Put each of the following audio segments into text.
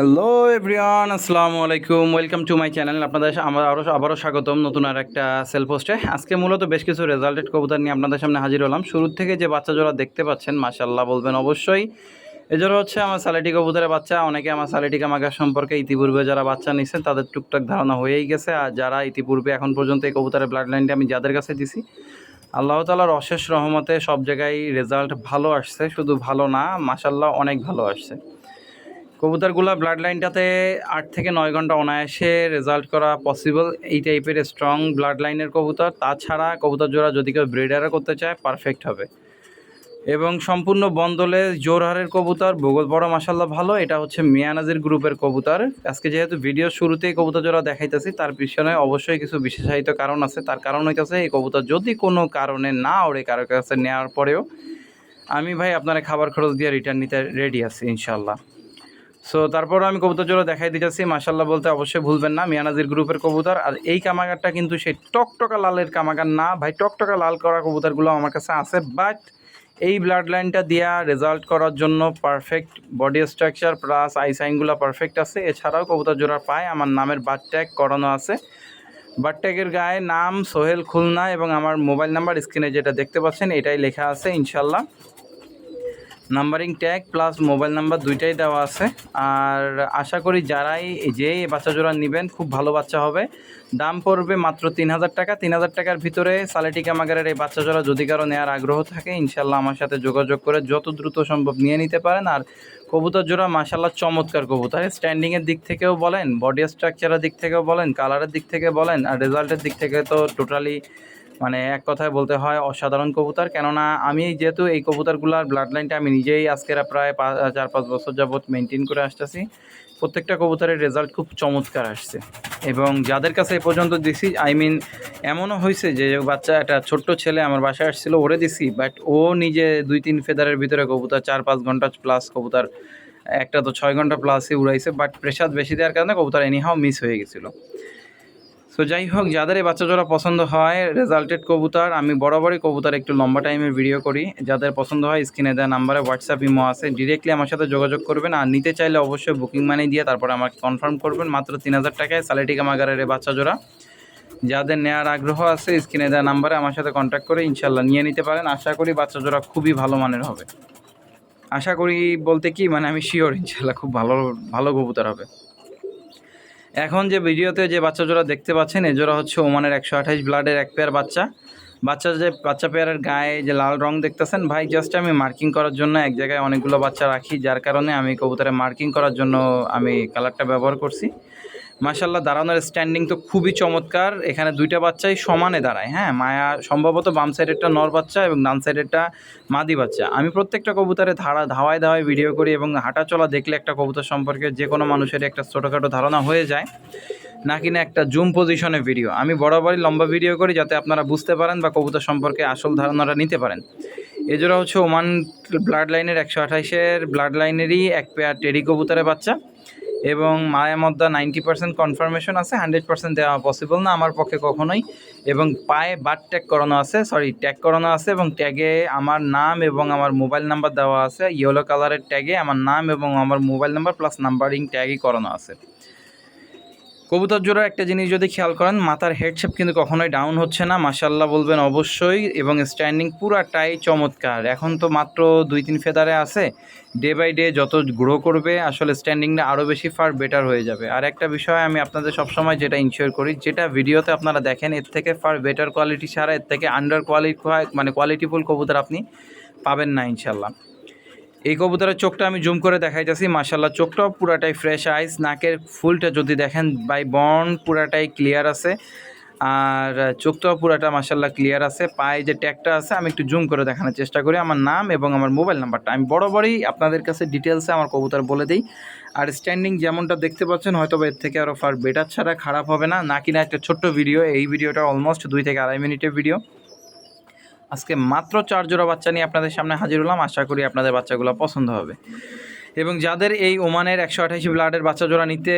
Hello everyone, আসসালামু আলাইকুম। Welcome to my channel. আপনাদের আমার আবারও স্বাগতম নতুন আর একটা সেল পোস্টে। আজকে মূলত বেশ কিছু রেজাল্টেড কবুতর নিয়ে আপনাদের সামনে হাজির হলাম। শুরুর থেকে যে বাচ্চা জোড়া দেখতে পাচ্ছেন, মাশাআল্লাহ বলবেন অবশ্যই। এ জোড়া হচ্ছে আমার সালেটি কবুতরের বাচ্চা। অনেকে আমার সালেটি কামাগার সম্পর্কে ইতিপূর্বে যারা বাচ্চা নিচ্ছেন তাদের টুকটাক ধারণা হয়েই গেছে। আর যারা ইতিপূর্বে এখন পর্যন্ত এই কবুতরের ব্লাড লাইনটা আমি যাদের কাছে দিছি, আল্লাহ তাআলার অশেষ রহমতে সব জায়গায় রেজাল্ট ভালো আসছে। শুধু ভালো না, মাশাআল্লাহ অনেক ভালো আসছে। কবুতরগুলা ব্লাড লাইনটাতে ৮ থেকে ৯ ঘন্টা অনায়াসে রেজাল্ট করা পসিবল। এই টাইপের স্ট্রং ব্লাড লাইনের কবুতর। তাছাড়া কবুতর জোড়া যদি কেউ ব্রিডারও করতে চায়, পারফেক্ট হবে। এবং সম্পূর্ণ বন্দলে জোরহারের কবুতর, ভূগোল বড় মাশাল্লাহ ভালো। এটা হচ্ছে মিয়ানাজির গ্রুপের কবুতর। আজকে যেহেতু ভিডিও শুরুতেই কবুতর জোড়া দেখাইতেছি, তার পিছনে অবশ্যই কিছু বিশেষায়িত কারণ আছে। তার কারণ হইতেছে এই কবুতর যদি কোনো কারণে না ওড়ে কারো কাছে নেওয়ার পরেও আমি ভাই আপনারা খাবার খরচ দিয়ে রিটার্ন নিতে রেডি আছি ইনশাল্লাহ। সো তারপরও আমি কবুতর জোড়া দেখাই দিতেছি। মাশাল্লাহ বলতে অবশ্যই ভুলবেন না, মিয়ানাজির গ্রুপের কবুতর। আর এই কামাগারটা কিন্তু সেই টকটকা লালের কামাগার না ভাই। টকটকা লাল করা কবুতরগুলো আমার কাছে আছে, বাট এই ব্লাড লাইনটা দিয়া রেজাল্ট করার জন্য perfect body structure plus eye সাইনগুলো পারফেক্ট আছে। এছাড়াও কবুতর জোড়ার পায়ে আমার নামের বার্থ ট্যাগ করানো আছে। বার্থ ট্যাগের গায়ে নাম সোহেল খুলনা এবং আমার মোবাইল নাম্বার স্ক্রিনে যেটা দেখতে পাচ্ছেন এটাই লেখা আছে ইনশাল্লাহ। Numbering tag plus mobile number দুইটাই দেওয়া আছে। আর আশা করি যারাই যে বাচ্চা জোড়া নেবেন খুব ভালো বাচ্চা হবে। দাম পড়বে মাত্র ৩,০০০ টাকা। ৩,০০০ টাকার ভিতরে সালেটি কামাগারের এই বাচ্চা জোড়া যদি কারো নেওয়ার আগ্রহ থাকে, ইনশাল্লাহ আমার সাথে যোগাযোগ করে যত দ্রুত সম্ভব নিয়ে নিতে পারেন। আর কবুতর জোড়া মাশাল্লাহ চমৎকার কবুতর। স্ট্যান্ডিংয়ের দিক থেকেও বলেন, বডি স্ট্রাকচারের দিক থেকেও বলেন, কালারের দিক থেকে বলেন, আর রেজাল্টের দিক থেকে তো টোটালি মানে এক কথায় বলতে হয় অসাধারণ কবুতর। কেননা আমি যেহেতু এই কবুতরগুলার ব্লাড লাইনটা আমি নিজেই আজকের প্রায় ৪-৫ বছর যাবৎ মেনটেন করে আসতেছি। প্রত্যেকটা কবুতরের রেজাল্ট খুব চমৎকার আসছে। এবং যাদের কাছে এ পর্যন্ত দিছি, আই মিন এমনও হয়েছে যে বাচ্চা একটা ছোট্ট ছেলে আমার বাসায় আসছিলো, ওরে দিছি, বাট ও নিজে ২-৩ ফেদারের ভিতরে কবুতর ৪-৫ ঘন্টা প্লাস কবুতর, একটা তো ৬ ঘন্টা প্লাসই উড়াইছে। বাট প্রেশার বেশি দেওয়ার কারণে কবুতর এনিহাও মিস হয়ে গেছিলো। সো যাই হোক, যাদের এই বাচ্চা জোড়া পছন্দ হয় রেজাল্টেড কবুতর, আমি বরাবরই কবুতর একটু লম্বা টাইমের ভিডিও করি। যাদের পছন্দ হয় স্ক্রিনে দেওয়া নাম্বারে হোয়াটসঅ্যাপ ইমো আছে, ডিরেক্টলি আমার সাথে যোগাযোগ করবেন। আর নিতে চাইলে অবশ্যই বুকিং মানি দিয়ে তারপরে আমাকে কনফার্ম করবেন। মাত্র ৩,০০০ টাকায় সালেটি কামাগারের এই বাচ্চা জোড়া। যাদের নেওয়ার আগ্রহ আছে স্ক্রিনে দেওয়া নাম্বারে আমার সাথে কন্ট্যাক্ট করে ইনশাল্লাহ নিয়ে নিতে পারেন। আশা করি বাচ্চা জোড়া খুবই ভালো মানের হবে। আশা করি বলতে কি মানে আমি শিওর ইনশাল্লাহ খুব ভালো ভালো কবুতর হবে। এখন যে ভিডিওতে যে বাচ্চা জোড়া দেখতে পাচ্ছেন, এ জোড়া হচ্ছে ওমানের ১২৮ ব্লাডের এক পেয়ার বাচ্চা। বাচ্চা পেয়ারের গায়ে যে লাল রং দেখতেছেন ভাই, জাস্ট আমি মার্কিং করার জন্য এক জায়গায় অনেকগুলো বাচ্চা রাখি, যার কারণে আমি কবুতরে মার্কিং করার জন্য আমি কালারটা ব্যবহার করছি। মাশাল্লাহ দাঁড়ানোর স্ট্যান্ডিং তো খুবই চমৎকার। এখানে দুইটা বাচ্চাই সমানে দাঁড়ায়। হ্যাঁ, মায়া সম্ভবত বাম সাইডেরটা নর বাচ্চা এবং ডান সাইডেরটা মাদি বাচ্চা। আমি প্রত্যেকটা কবুতরে ধাওয়ায় ভিডিও করি এবং হাঁটা চলা দেখলে একটা কবুতর সম্পর্কে যে কোনো মানুষের একটা ছোটোখাটো ধারণা হয়ে যায়, না কিনা একটা জুম পজিশনে ভিডিও। আমি বরাবরই লম্বা ভিডিও করি যাতে আপনারা বুঝতে পারেন বা কবুতর সম্পর্কে আসল ধারণাটা নিতে পারেন। এজোড়া হচ্ছে ওমান ব্লাড লাইনের ১২৮-এর ব্লাড লাইনেরই এক পেয়ার টেডি কবুতরের বাচ্চা। এবং মায়ের মধ্যে 90% কনফার্মেশন আছে, 100% দেওয়া পসিবল না আমার পক্ষে কখনোই। এবং পায়ে বার্থ ট্যাগ করানো আছে, ট্যাগ করানো আছে এবং ট্যাগে আমার নাম এবং আমার মোবাইল নাম্বার দেওয়া আছে। ইয়েলো কালারের ট্যাগে আমার নাম এবং আমার মোবাইল নাম্বার প্লাস নাম্বারিং ট্যাগই করানো আছে। কবুতর জোড়ার একটা জিনিস যদি খেয়াল করেন, মাথার হেডশেপ কিন্তু কখনোই ডাউন হচ্ছে না, মাশাল্লাহ বলবেন অবশ্যই। এবং স্ট্যান্ডিং পুরাটাই চমৎকার। এখন তো মাত্র ২-৩ ফেদারে আছে, ডে বাই ডে যত গ্রো করবে আসলে স্ট্যান্ডিংটা আরও বেশি ফার বেটার হয়ে যাবে। আর একটা বিষয় আমি আপনাদের সবসময় যেটা ইনশিওর করি, যেটা ভিডিওতে আপনারা দেখেন এর থেকে ফার বেটার কোয়ালিটি ছাড়া এর থেকে আন্ডার কোয়ালিটিফুল কবুতর আপনি পাবেন না ইনশাল্লাহ। এই কবুতরের চোখটা আমি জুম করে দেখাইতেছি, মাশাল্লাহ চোখটাও পুরাটাই ফ্রেশ আইস। নাকের ফুলটা যদি দেখেন বাই বর্ন পুরাটাই ক্লিয়ার আছে। আর চোখটাও পুরাটা মাশাল্লাহ ক্লিয়ার আছে। পায়ে যে ট্যাগটা আছে আমি একটু জুম করে দেখানোর চেষ্টা করি। আমার নাম এবং আমার মোবাইল নাম্বারটা আমি বরাবরই আপনাদের কাছে ডিটেলসে আমার কবুতর বলে দিই। আর স্ট্যান্ডিং যেমনটা দেখতে পাচ্ছেন হয়তো এর থেকে আরও ফার বেটার ছাড়া খারাপ হবে না। না কিনা একটা ছোট্ট ভিডিও, এই ভিডিওটা অলমোস্ট ২ থেকে আড়াই মিনিটের ভিডিও। আজকে মাত্র ৪ জোড়া বাচ্চা নিয়ে আপনাদের সামনে হাজির হলাম। আশা করি আপনাদের বাচ্চাগুলো পছন্দ হবে। এবং যাদের এই ওমানের ১২৮ ব্লাডের বাচ্চা জোড়া নিতে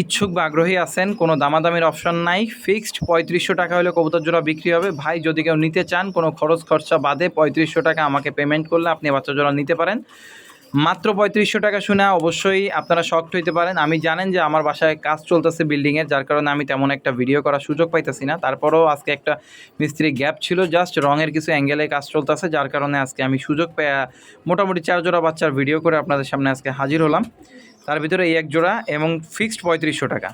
ইচ্ছুক বা আগ্রহী আছেন, কোনো দামাদামির অপশন নাই। ফিক্সড ৩৫০০ টাকা হলে কবুতর জোড়া বিক্রি হবে। ভাই যদি কেউ নিতে চান কোনো খরচ খরচা বাদে ৩৫০০ টাকা আমাকে পেমেন্ট করলে আপনি বাচ্চা জোড়া নিতে পারেন। মাত্র 3500 টাকা শুনে অবশ্যই আপনারা শকড হইতে পারেন। আমি জানেন যে আমার বাসায় কাজ চলতেছে বিল্ডিংয়ের, যার কারণে আমি তেমন একটা ভিডিও করার সুযোগ পাইতেছি না। তারপরেও আজকে একটা মিস্ত্রি গ্যাপ ছিল, জাস্ট রঙের কিছু অ্যাঙ্গেলে কাজ চলতেছে, যার কারণে আজকে আমি সুযোগ পেয়ে মোটামুটি 4 জোড়া বাচ্চার ভিডিও করে আপনাদের সামনে আজকে হাজির হলাম। তার ভিতরে এই এক জোড়া এবং ফিক্সড 3500 টাকা।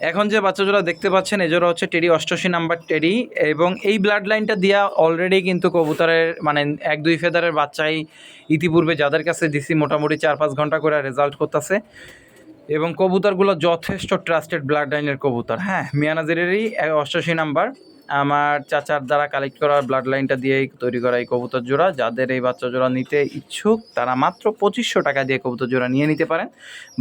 এখন যে বাচ্চা জোড়া দেখতে পাচ্ছেন এই জোড়া হচ্ছে টেডি 88 নাম্বার টেডি, এবং এই ব্লাড লাইনটা দিয়া অলরেডি কিন্তু কবুতরের মানে 1-2 ফেদারের বাচ্চাই ইতিপূর্বে যাদের কাছে দিছি মোটামুটি 4-5 ঘন্টা করে রেজাল্ট করতেছে, এবং কবুতরগুলো যথেষ্ট ট্রাস্টেড ব্লাড লাইনের কবুতর। হ্যাঁ, মিয়ানাজিরেরই 88 নাম্বার আমার চাচার দ্বারা কালেক্ট করা ব্লাড লাইনটা দিয়েই তৈরি করা এই কবুতর জোড়া। যাদের এই বাচ্চা জোড়া নিতে ইচ্ছুক তারা মাত্র 2500 টাকা দিয়ে কবুতর জোড়া নিয়ে নিতে পারেন।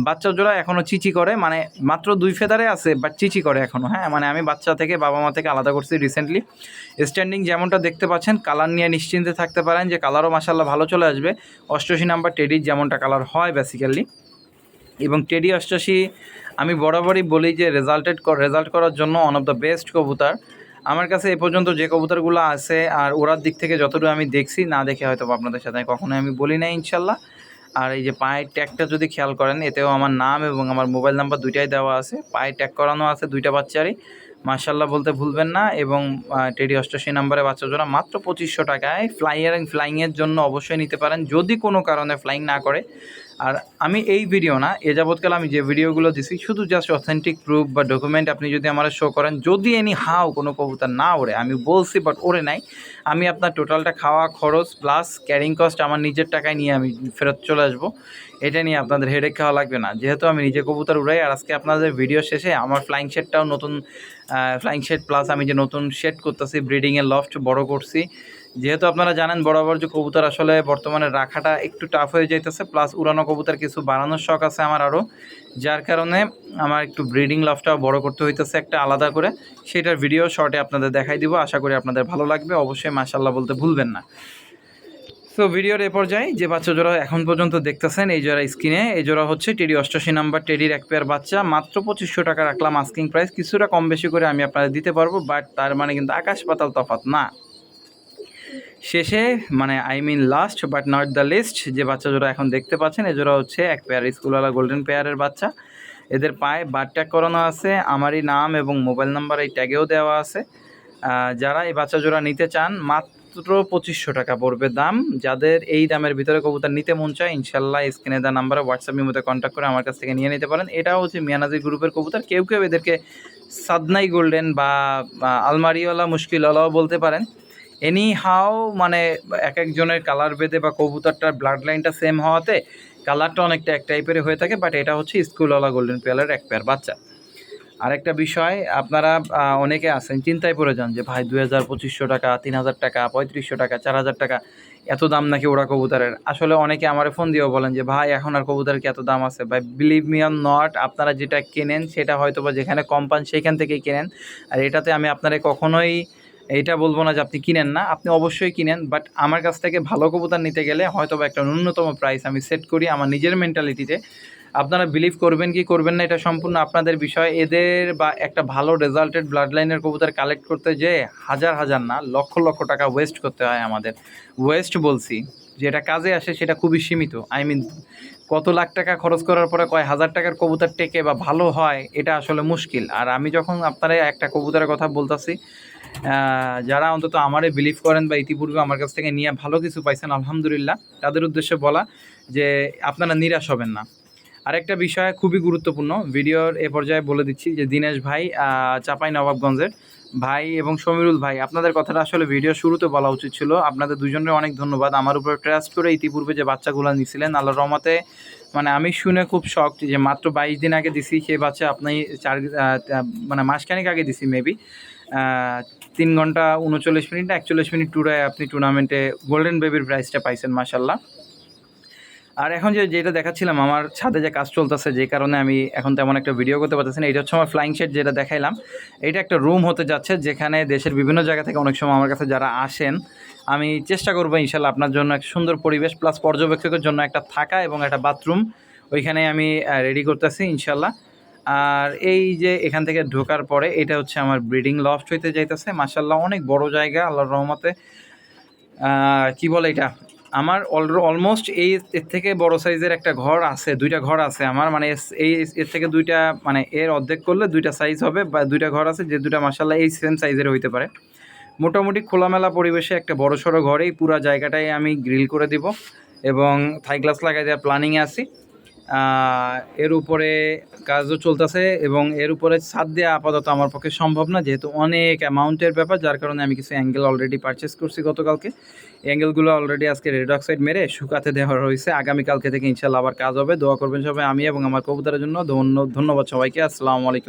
বাচ্চা জোড়া এখনও চিচি করে, মানে মাত্র 2 ফেদারে আছে বাট চিচি করে এখনও। হ্যাঁ, মানে আমি বাচ্চা থেকে বাবা মা থেকে আলাদা করছি রিসেন্টলি। স্ট্যান্ডিং যেমনটা দেখতে পাচ্ছেন, কালার নিয়ে নিশ্চিন্তে থাকতে পারেন যে কালারও মাশাআল্লাহ ভালো চলে আসবে। 88 নাম্বার টেডির যেমনটা কালার হয় বেসিক্যালি। এবং টেডি 88 আমি বরাবরই বলি যে রেজাল্ট করার জন্য ওয়ান অফ দ্য বেস্ট কবুতর আমার কাছে এ পর্যন্ত যে কবুতরগুলো আছে। আর ওরার দিক থেকে যতটুকু আমি দেখছি, না দেখে হয়তো আপনাদের সাথে কখনোই আমি বলি না ইনশাল্লাহ। আর এই যে পায়ের ট্যাগটা যদি খেয়াল করেন, এতেও আমার নাম এবং আমার মোবাইল নাম্বার দুইটাই দেওয়া আছে। পায়ে ট্যাগ করানো আছে দুইটা বাচ্চারই, মাশাল্লাহ বলতে ভুলবেন না। এবং টেডি 88 নাম্বারে বাচ্চা জোড়া মাত্র 2500 টাকায়। ফ্লাইংয়ের জন্য অবশ্যই নিতে পারেন যদি কোনো কারণে ফ্লাইং না করে। আর আমি এই ভিডিও না, এ যাবৎকাল আমি যে ভিডিওগুলো দিছি শুধু জাস্ট অথেন্টিক প্রুফ বা ডকুমেন্ট আপনি যদি আমার শো করেন, যদি এনি হাও কোনো কবুতর না ওড়ে, আমি বলছি বাট ওড়ে নাই, আমি আপনার টোটালটা খাওয়া খরচ প্লাস ক্যারিং কস্ট আমার নিজের টাকায় নিয়ে আমি ফেরত চলে আসবো। এটা নিয়ে আপনাদের হেডেক খাওয়া লাগবে না, যেহেতু আমি নিজে কবুতর উড়াই। আর আজকে আপনাদের ভিডিও শেষে আমার ফ্লাইং শেডটাও নতুন, ফ্লাইং শেড প্লাস আমি যে নতুন শেড করতেছি, ব্রিডিংয়ের লফট বড় করছি। যেহেতু আপনারা জানেন বরাবর যে কবুতর আসলে বর্তমানে রাখাটা একটু টাফ হয়ে যাইতেছে, প্লাস উড়ানো কবুতর কিছু বাড়ানোর শখ আছে আমার আরও, যার কারণে আমার একটু ব্রিডিং লফটাও বড় করতে হইতেছে একটা আলাদা করে। সেটার ভিডিও শর্টে আপনাদের দেখাই দিব, আশা করি আপনাদের ভালো লাগবে। অবশ্যই মাশাআল্লাহ বলতে ভুলবেন না। সো ভিডিওর এ পর্যায়ে যে বাচ্চা জোড়া এখন পর্যন্ত দেখতেছেন এই জোড়া স্ক্রিনে, এই জোড়া হচ্ছে টেডি 88 নাম্বার টেডির এক পেয়ার বাচ্চা। মাত্র 2500 টাকা রাখলাম আস্কিং প্রাইস, কিছুটা কম বেশি করে আমি আপনাদের দিতে পারবো, বাট তার মানে কিন্তু আকাশ পাতাল তফাৎ না। শেষে মানে last but not the least যে বাচ্চা জোড়া এখন দেখতে পাচ্ছেন, এই জোড়া হচ্ছে এক পেয়ার স্কুলওয়ালা গোল্ডেন পেয়ারের বাচ্চা। এদের পায়ে বার ট্যাগ করানো আছে, আমারই নাম এবং মোবাইল নাম্বার এই ট্যাগেও দেওয়া আছে। যারা এই বাচ্চা জোড়া নিতে চান মাত্র 2500 টাকা পড়বে দাম। যাদের এই দামের ভিতরে কবুতর নিতে মন চায়, ইনশাল্লাহ স্ক্রিনে দেওয়া নাম্বারে হোয়াটসঅ্যাপের মধ্যে কন্ট্যাক্ট করে আমার কাছ থেকে নিয়ে নিতে পারেন। এটাও হচ্ছে মিয়ানাজির গ্রুপের কবুতর। কেউ কেউ এদেরকে সাদনাই গোল্ডেন বা আলমারিওয়ালা মুশকিলওয়ালাও বলতে পারেন। এনি হাও মানে এক একজনের কালার ভেদে বা কবুতরটার ব্লাড লাইনটা সেম হওয়াতে কালারটা অনেকটা এক টাইপের হয়ে থাকে, বাট এটা হচ্ছে স্কুলওয়ালা গোল্ডেন পেয়ারের এক পেয়ার বাচ্চা। আরেকটা বিষয়, আপনারা অনেকে আছেন চিন্তায় পড়ে যান যে ভাই 2500 টাকা, 3000 টাকা, 3500 টাকা, 4000 টাকা এত দাম নাকি ওরা কবুতরের। আসলে অনেকে আমার ফোন দিয়েও বলেন যে ভাই এখন আর কবুতরের কি এত দাম আছে? ভাই বিলিভ মি অর নট, আপনারা যেটা কেনেন সেটা হয়তো বা যেখানে কম পান সেইখান থেকেই কেনেন। আর এটাতে আমি আপনারা কখনোই এইটা বলবো না যে আপনি কিনেন না, আপনি অবশ্যই কিনেন। বাট আমার কাছ থেকে ভালো কবুতর নিতে গেলে হয়তো বা একটা ন্যূনতম প্রাইস আমি সেট করি আমার নিজের মেন্টালিটিতে। আপনারা বিলিভ করবেন কি করবেন না এটা সম্পূর্ণ আপনাদের বিষয়। এদের বা একটা ভালো রেজাল্টেড ব্লাড লাইনের কবুতর কালেক্ট করতে যেয়ে হাজার হাজার না লক্ষ লক্ষ টাকা ওয়েস্ট করতে হয় আমাদের। ওয়েস্ট বলছি, যেটা কাজে আসে সেটা খুবই সীমিত। কত লাখ টাকা খরচ করার পরে কয় হাজার টাকার কবুতর টেকে বা ভালো হয় এটা আসলে মুশকিল। আর আমি যখন আপনারা একটা কবুতরের কথা বলতেছি, যারা অন্তত আমারে বিলিভ করেন বা ইতিপূর্বে আমার কাছ থেকে নিয়ে ভালো কিছু পাইছেন আলহামদুলিল্লাহ, তাদের উদ্দেশ্যে বলা যে আপনারা নিরাশ হবেন না। আরেকটা বিষয় খুবই গুরুত্বপূর্ণ, ভিডিওর এ পর্যায়ে বলে দিচ্ছি যে দিনেশ ভাই চাপাই নবাবগঞ্জের ভাই এবং সমীরুল ভাই, আপনাদের কথাটা আসলে ভিডিও শুরুতে বলা উচিত ছিল। আপনাদের দুজনের অনেক ধন্যবাদ আমার উপর ট্রাস্ট করে ইতিপূর্বে যে বাচ্চাগুলো নিছিলেন। আল্লাহর রহমতে মানে আমি শুনে খুব শকড যে মাত্র 22 দিন আগে দিছি সেই বাচ্চা আপনি মানে মাসখানেক আগে দিছি মেবি 3 ঘন্টা 39 মিনিট না 41 মিনিট টুরে আপনি টুর্নামেন্টে গোল্ডেন বেবির প্রাইসটা পাইছেন মাশাল্লাহ। আর এখন যেটা দেখাচ্ছিলাম আমার ছাদে যে কাজ চলতেছে, যে কারণে আমি এখন তেমন একটা ভিডিও করতে পারতেছি না। এটা হচ্ছে আমার ফ্লাইং শেড যেটা দেখাইলাম, এটা একটা রুম হতে যাচ্ছে যেখানে দেশের বিভিন্ন জায়গা থেকে অনেক সময় আমার কাছে যারা আসেন, আমি চেষ্টা করবো ইনশাল্লাহ আপনার জন্য একটা সুন্দর পরিবেশ প্লাস পর্যবেক্ষকের জন্য একটা থাকা এবং একটা বাথরুম ওইখানে আমি রেডি করতেছি ইনশাল্লাহ। আর এই যে এখান থেকে ঢোকার পরে এটা হচ্ছে আমার ব্রিডিং লফট হইতে যাইতেছে মাশাল্লাহ, অনেক বড় জায়গা আল্লাহর রহমতে। কি বলে এটা আমার অলমোস্ট এর থেকে বড় সাইজের একটা ঘর আছে, 2টা ঘর আছে আমার, মানে এর থেকে 2টা, মানে এর অর্ধেক করলে 2টা সাইজ হবে, বা 2টা ঘর আছে যে 2টা মাশাআল্লাহ এই সেম সাইজের হইতে পারে। মোটামুটি খোলামেলা পরিবেশে একটা বড়সড় ঘরেই পুরা জায়গাটাই আমি গ্রিল করে দিব এবং থাই গ্লাস লাগাই দেওয়ার প্ল্যানিংয়ে আছি। এর উপরে কাজও চলতেছে এবং এর উপরে ছাদ দেওয়া আপাতত আমার পক্ষে সম্ভব না, যেহেতু অনেক অ্যামাউন্টের ব্যাপার, যার কারণে আমি কিছু অ্যাঙ্গেল অলরেডি পারচেস করছি গতকালকে। অ্যাঙ্গেলগুলো অলরেডি আজকে রেড অক্সাইড মেরে শুকাতে দেওয়া রয়েছে, আগামীকালকে থেকে ইনশাল্লাহ আবার কাজ হবে। দোয়া করবেন সবাই আমি এবং আমার কবুতরের জন্য। ধন্যবাদ সবাইকে। আসসালামু আলাইকুম।